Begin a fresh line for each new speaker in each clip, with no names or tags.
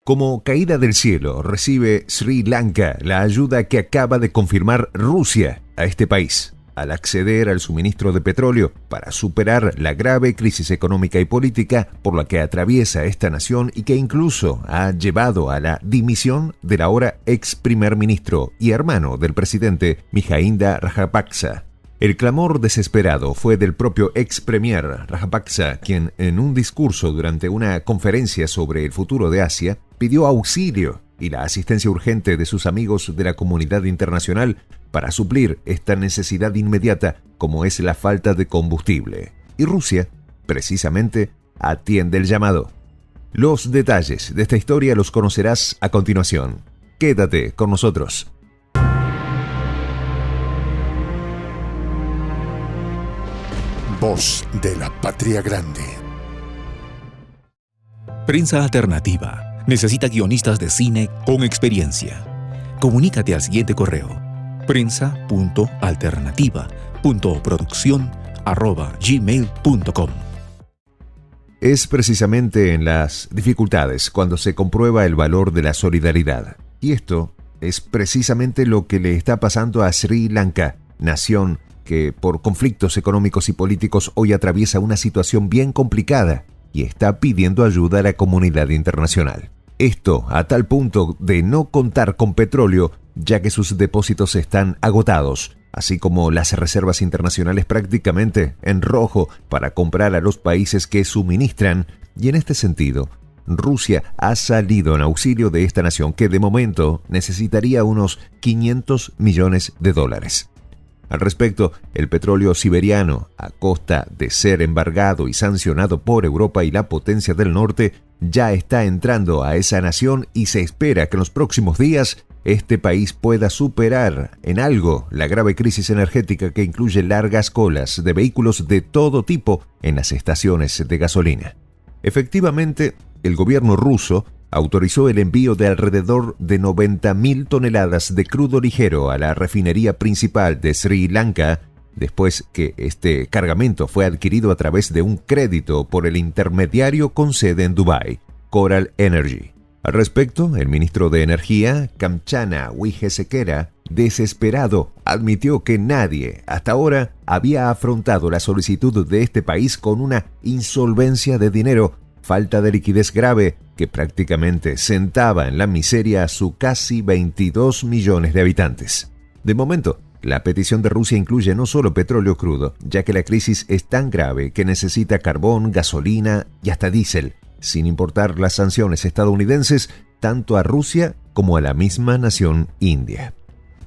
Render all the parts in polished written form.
Como caída del cielo, recibe Sri Lanka la ayuda que acaba de confirmar Rusia a este país, al acceder al suministro de petróleo para superar la grave crisis económica y política por la que atraviesa esta nación y que incluso ha llevado a la dimisión del ahora ex primer ministro y hermano del presidente Mahinda Rajapaksa. El clamor desesperado fue del propio ex premier Rajapaksa, quien en un discurso durante una conferencia sobre el futuro de Asia pidió auxilio y la asistencia urgente de sus amigos de la comunidad internacional para suplir esta necesidad inmediata como es la falta de combustible. Y Rusia, precisamente, atiende el llamado. Los detalles de esta historia los conocerás a continuación. Quédate con nosotros.
Voz de la Patria Grande.
Prensa Alternativa necesita guionistas de cine con experiencia. Comunícate al siguiente correo: prensa.alternativa.produccion@gmail.com.
Es precisamente en las dificultades cuando se comprueba el valor de la solidaridad. Y esto es precisamente lo que le está pasando a Sri Lanka, nación que por conflictos económicos y políticos hoy atraviesa una situación bien complicada y está pidiendo ayuda a la comunidad internacional. Esto a tal punto de no contar con petróleo, ya que sus depósitos están agotados, así como las reservas internacionales prácticamente en rojo para comprar a los países que suministran, y en este sentido, Rusia ha salido en auxilio de esta nación que de momento necesitaría unos $500 millones. Al respecto, el petróleo siberiano, a costa de ser embargado y sancionado por Europa y la potencia del norte, ya está entrando a esa nación y se espera que en los próximos días este país pueda superar en algo la grave crisis energética que incluye largas colas de vehículos de todo tipo en las estaciones de gasolina. Efectivamente, el gobierno ruso autorizó el envío de alrededor de 90.000 toneladas de crudo ligero a la refinería principal de Sri Lanka, después que este cargamento fue adquirido a través de un crédito por el intermediario con sede en Dubái, Coral Energy. Al respecto, el ministro de Energía, Kamchana Wijesekera, desesperado, admitió que nadie hasta ahora había afrontado la solicitud de este país con una insolvencia de dinero, falta de liquidez grave que prácticamente sentaba en la miseria a su casi 22 millones de habitantes. De momento, la petición de Rusia incluye no solo petróleo crudo, ya que la crisis es tan grave que necesita carbón, gasolina y hasta diésel, sin importar las sanciones estadounidenses tanto a Rusia como a la misma nación india.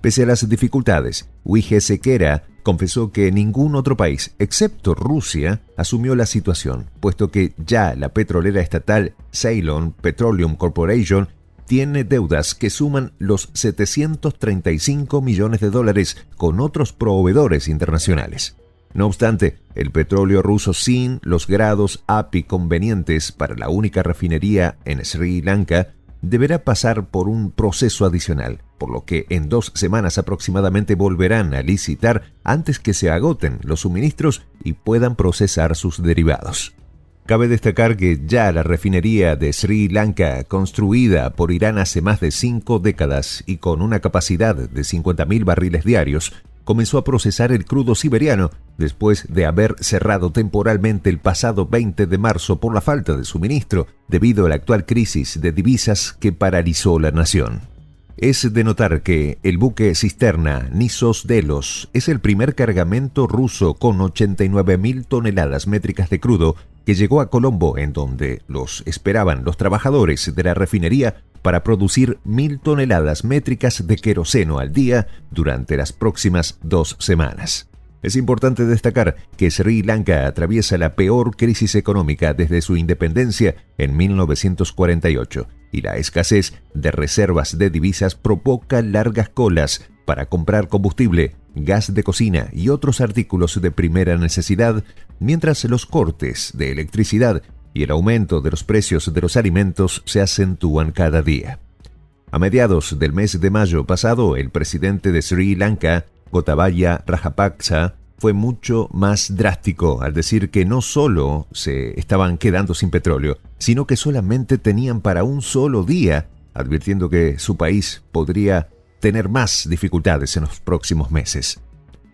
Pese a las dificultades, Wijesekera confesó que ningún otro país, excepto Rusia, asumió la situación, puesto que ya la petrolera estatal Ceylon Petroleum Corporation tiene deudas que suman los $735 millones con otros proveedores internacionales. No obstante, el petróleo ruso sin los grados API convenientes para la única refinería en Sri Lanka deberá pasar por un proceso adicional, por lo que en 2 semanas aproximadamente volverán a licitar antes que se agoten los suministros y puedan procesar sus derivados. Cabe destacar que ya la refinería de Sri Lanka, construida por Irán hace más de 5 décadas y con una capacidad de 50.000 barriles diarios, comenzó a procesar el crudo siberiano después de haber cerrado temporalmente el pasado 20 de marzo por la falta de suministro debido a la actual crisis de divisas que paralizó la nación. Es de notar que el buque cisterna Nissos Delos es el primer cargamento ruso con 89.000 toneladas métricas de crudo que llegó a Colombo, en donde los esperaban los trabajadores de la refinería para producir 1.000 toneladas métricas de queroseno al día durante las próximas 2 semanas. Es importante destacar que Sri Lanka atraviesa la peor crisis económica desde su independencia en 1948 y la escasez de reservas de divisas provoca largas colas para comprar combustible, gas de cocina y otros artículos de primera necesidad, mientras los cortes de electricidad y el aumento de los precios de los alimentos se acentúan cada día. A mediados del mes de mayo pasado, el presidente de Sri Lanka, Gotabaya Rajapaksa, fue mucho más drástico al decir que no solo se estaban quedando sin petróleo, sino que solamente tenían para un solo día, advirtiendo que su país podría tener más dificultades en los próximos meses.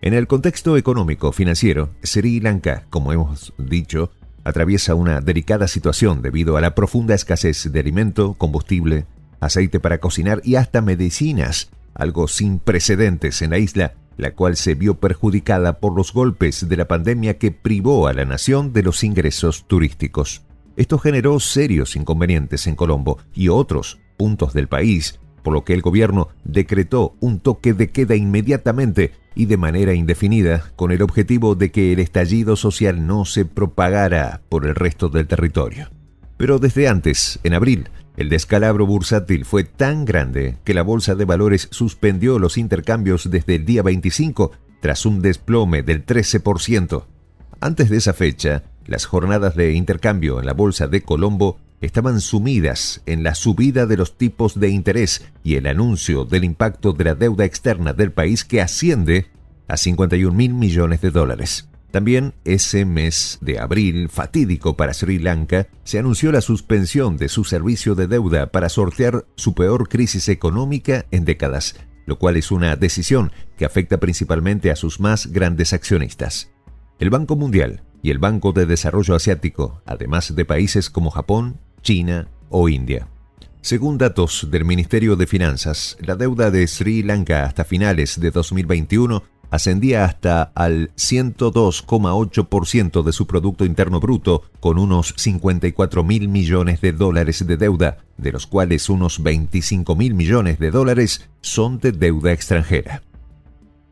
En el contexto económico financiero, Sri Lanka, como hemos dicho, atraviesa una delicada situación debido a la profunda escasez de alimento, combustible, aceite para cocinar y hasta medicinas, algo sin precedentes en la isla, la cual se vio perjudicada por los golpes de la pandemia que privó a la nación de los ingresos turísticos. Esto generó serios inconvenientes en Colombo y otros puntos del país, por lo que el gobierno decretó un toque de queda inmediatamente y de manera indefinida, con el objetivo de que el estallido social no se propagara por el resto del territorio. Pero desde antes, en abril, el descalabro bursátil fue tan grande que la Bolsa de Valores suspendió los intercambios desde el día 25 tras un desplome del 13%. Antes de esa fecha, las jornadas de intercambio en la Bolsa de Colombo estaban sumidas en la subida de los tipos de interés y el anuncio del impacto de la deuda externa del país que asciende a 51.000 millones de dólares. También ese mes de abril, fatídico para Sri Lanka, se anunció la suspensión de su servicio de deuda para sortear su peor crisis económica en décadas, lo cual es una decisión que afecta principalmente a sus más grandes accionistas. El Banco Mundial y el Banco de Desarrollo Asiático, además de países como Japón, China o India. Según datos del Ministerio de Finanzas, la deuda de Sri Lanka hasta finales de 2021 ascendía hasta al 102,8% de su Producto Interno Bruto, con unos 54.000 millones de dólares de deuda, de los cuales unos 25.000 millones de dólares son de deuda extranjera.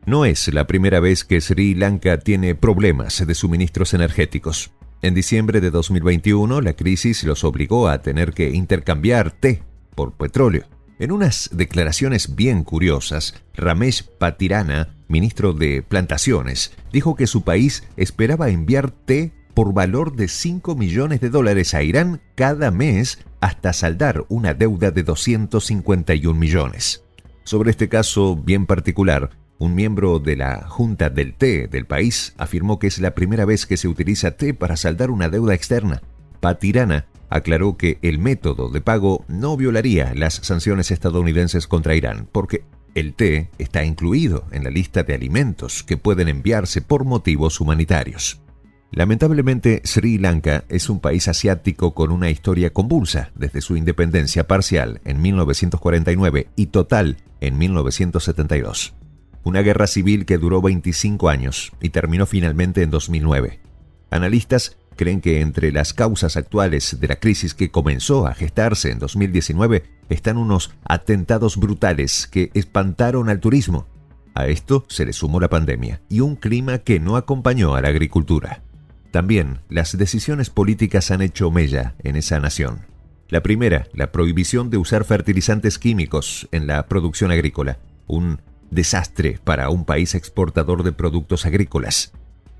No es la primera vez que Sri Lanka tiene problemas de suministros energéticos. En diciembre de 2021, la crisis los obligó a tener que intercambiar té por petróleo. En unas declaraciones bien curiosas, Ramesh Patirana, ministro de Plantaciones, dijo que su país esperaba enviar té por valor de 5 millones de dólares a Irán cada mes hasta saldar una deuda de 251 millones. Sobre este caso bien particular, un miembro de la Junta del Té del país afirmó que es la primera vez que se utiliza té para saldar una deuda externa. Patirana aclaró que el método de pago no violaría las sanciones estadounidenses contra Irán, porque el té está incluido en la lista de alimentos que pueden enviarse por motivos humanitarios. Lamentablemente, Sri Lanka es un país asiático con una historia convulsa desde su independencia parcial en 1949 y total en 1972. Una guerra civil que duró 25 años y terminó finalmente en 2009. Analistas creen que entre las causas actuales de la crisis que comenzó a gestarse en 2019 están unos atentados brutales que espantaron al turismo. A esto se le sumó la pandemia y un clima que no acompañó a la agricultura. También las decisiones políticas han hecho mella en esa nación. La primera, la prohibición de usar fertilizantes químicos en la producción agrícola. Un desastre para un país exportador de productos agrícolas.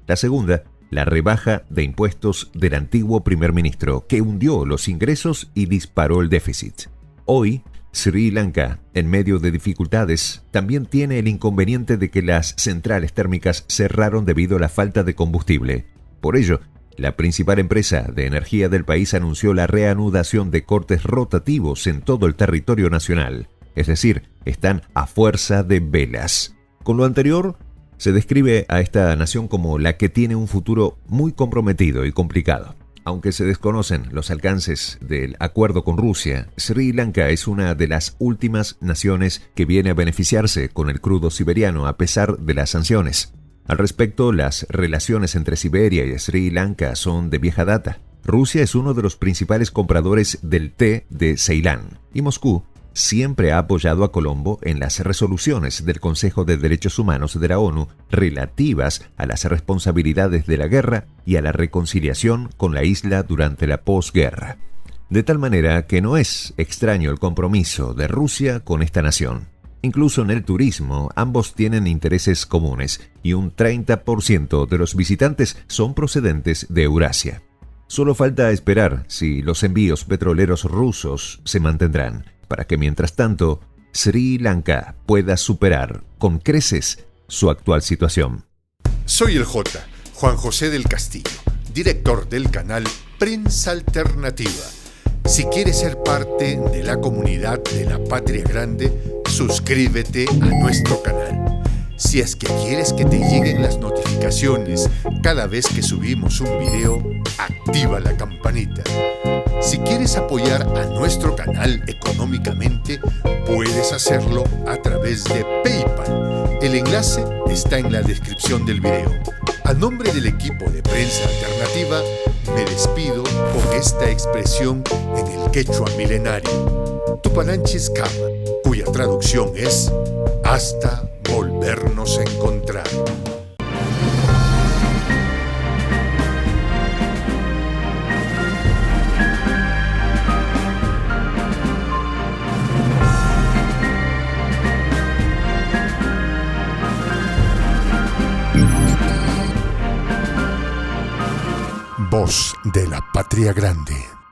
La segunda, la rebaja de impuestos del antiguo primer ministro, que hundió los ingresos y disparó el déficit. Hoy, Sri Lanka, en medio de dificultades, también tiene el inconveniente de que las centrales térmicas cerraron debido a la falta de combustible. Por ello, la principal empresa de energía del país anunció la reanudación de cortes rotativos en todo el territorio nacional. Es decir, están a fuerza de velas. Con lo anterior, se describe a esta nación como la que tiene un futuro muy comprometido y complicado. Aunque se desconocen los alcances del acuerdo con Rusia, Sri Lanka es una de las últimas naciones que viene a beneficiarse con el crudo siberiano a pesar de las sanciones. Al respecto, las relaciones entre Siberia y Sri Lanka son de vieja data. Rusia es uno de los principales compradores del té de Ceilán y Moscú siempre ha apoyado a Colombo en las resoluciones del Consejo de Derechos Humanos de la ONU relativas a las responsabilidades de la guerra y a la reconciliación con la isla durante la posguerra. De tal manera que no es extraño el compromiso de Rusia con esta nación. Incluso en el turismo, ambos tienen intereses comunes y un 30% de los visitantes son procedentes de Eurasia. Solo falta esperar si los envíos petroleros rusos se mantendrán, para que mientras tanto Sri Lanka pueda superar con creces su actual situación.
Soy el J, Juan José del Castillo, director del canal Prensa Alternativa. Si quieres ser parte de la comunidad de la Patria Grande, suscríbete a nuestro canal. Si es que quieres que te lleguen las notificaciones cada vez que subimos un video, activa la campanita. Si quieres apoyar a nuestro canal económicamente, puedes hacerlo a través de PayPal. El enlace está en la descripción del video. A nombre del equipo de Prensa Alternativa, me despido con esta expresión en el quechua milenario, Tupananchis Kama, cuya traducción es hasta volvernos a encontrar. Voz de la Patria Grande.